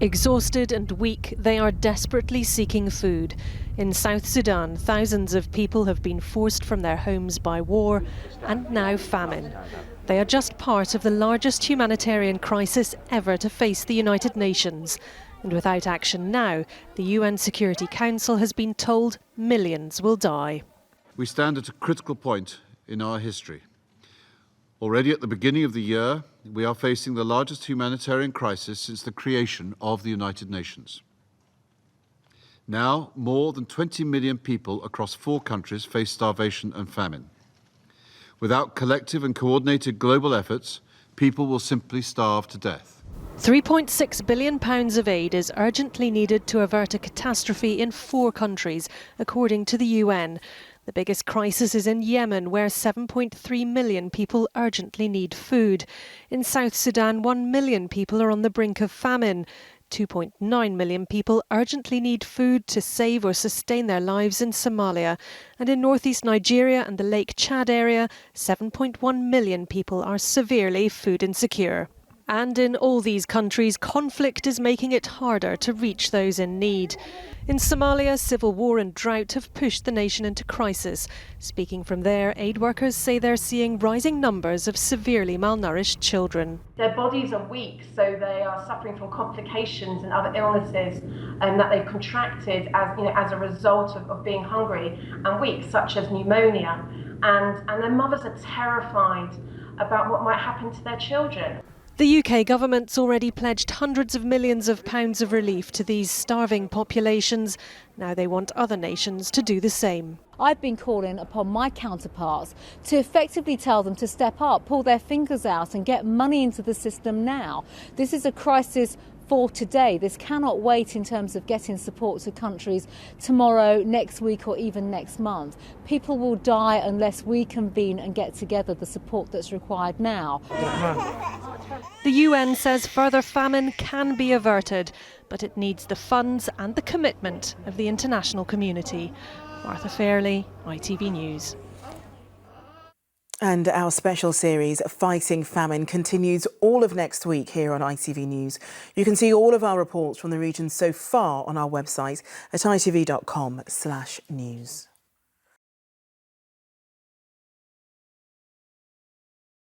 Exhausted and weak, they are desperately seeking food. In South Sudan, thousands of people have been forced from their homes by war and now famine. They are just part of the largest humanitarian crisis ever to face the United Nations. And without action now, the UN Security Council has been told millions will die. We stand at a critical point in our history. Already at the beginning of the year, we are facing the largest humanitarian crisis since the creation of the United Nations. Now, more than 20 million people across 4 countries face starvation and famine. Without collective and coordinated global efforts, people will simply starve to death. £3.6 billion of aid is urgently needed to avert a catastrophe in 4 countries, according to the UN. The biggest crisis is in Yemen, where 7.3 million people urgently need food. In South Sudan, 1 million people are on the brink of famine. 2.9 million people urgently need food to save or sustain their lives in Somalia. And in northeast Nigeria and the Lake Chad area, 7.1 million people are severely food insecure. And in all these countries, conflict is making it harder to reach those in need. In Somalia, civil war and drought have pushed the nation into crisis. Speaking from there, aid workers say they're seeing rising numbers of severely malnourished children. Their bodies are weak, so they are suffering from complications and other illnesses that they've contracted as a result of being hungry and weak, such as pneumonia. And their mothers are terrified about what might happen to their children. The UK government's already pledged hundreds of millions of pounds of relief to these starving populations. Now they want other nations to do the same. I've been calling upon my counterparts to effectively tell them to step up, pull their fingers out and get money into the system now. This is a crisis for today. This cannot wait in terms of getting support to countries tomorrow, next week or even next month. People will die unless we convene and get together the support that's required now. The UN says further famine can be averted, but it needs the funds and the commitment of the international community. Martha Fairley, ITV News. And our special series, Fighting Famine, continues all of next week here on ITV News. You can see all of our reports from the region so far on our website at itv.com/news.